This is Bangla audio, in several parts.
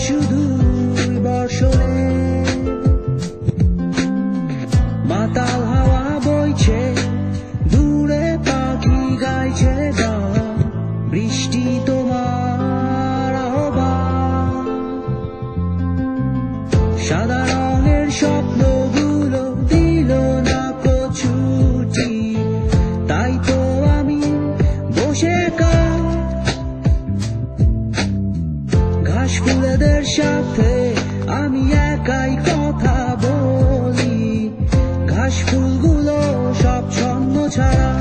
শুধুই বর্ষণে। মাতাল হাওয়া বইছে, দূরে পাখি গাইছে গান, বৃষ্টি তোমার আহ্বান। সাদা রঙের স্বপ্নগুলো দিল না ছুটি, তাই তো আমি বসে ঘাস ফুলেদের সাথে আমি একাই কথা বলি। ঘাস ফুলগুলো সব ছন্ন ছাড়া,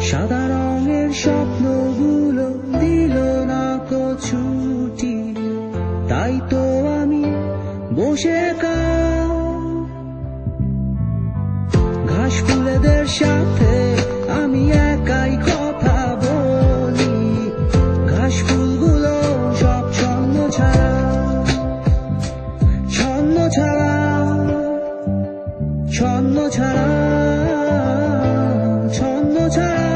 সাদা রঙের স্বপ্নগুলো দিল না ছুটি, তাই তো আমি বসে ঘাস ফুলেদের সাথে আমি একাই কথা বলি। ঘাস ফুলগুলো সব ছন্ন ছাড়া, ছন্ন ছাড়া, ছন্ন ছাড়া, ছন্ন ছাড়া,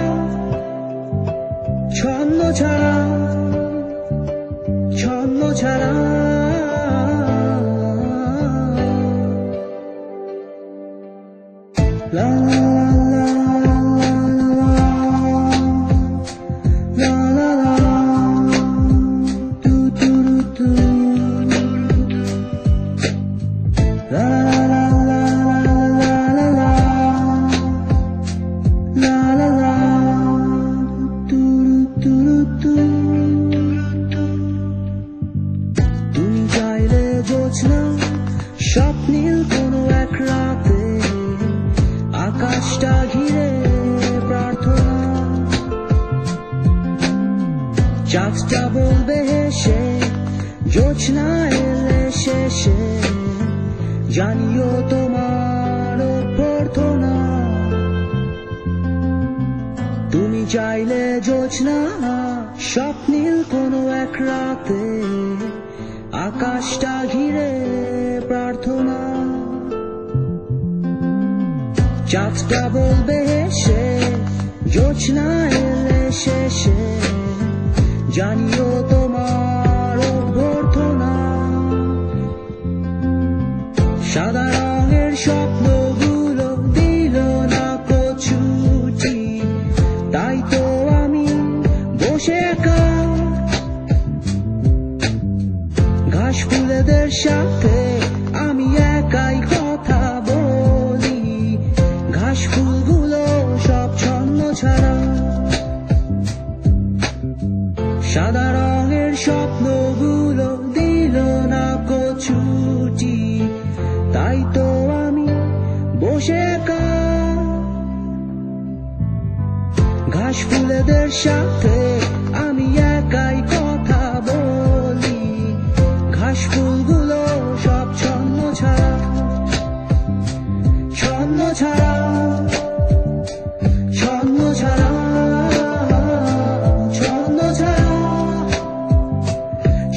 ছন্ন ছাড়া, ছন্ন ছাড়া। La la la la la la la, do do do do, la la la la la la la, la la la, do do do do। তুমি চাইলে জোছনা স্বপ্নীল কোনো এক রাতে, আকাশটা ঘিরে প্রার্থনা, চাঁদটা বলবে হেসে জোছনা এলে শেষে, জানিও তোমার প্রার্থনা। তুমি চাইলে জোছনা স্বপ্নীল কোনো এক রাতে, আকাশটা ঘিরে প্রার্থনা, চাঁদটা বলবে হেসে জোছনা এলে শেষে, জানিও তোমার অভ্যর্থনা। সাদা রঙের স্বপ্নগুলো দিল না ছুটি, তাই তো আমি বসে ঘাস ফুলেদের সাথে আমি একাই কথা বলি। ঘাস ফুলগুলো সব ছন্ন ছাড়া, সাদা রঙের স্বপ্নগুলো দিল না ছুটি, তাই তো আমি বসে ঘাস ফুলেদের সাথে আমি একাই কথা বলি। ঘাস ফুলগুলো সব ছন্ন ছাড়া, ছন্ন ছাড়া, ছন্ন ছাড়া, ছন্ন ছাড়া,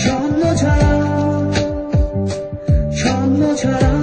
ছন্ন ছাড়া, ছন্ন ছাড়া।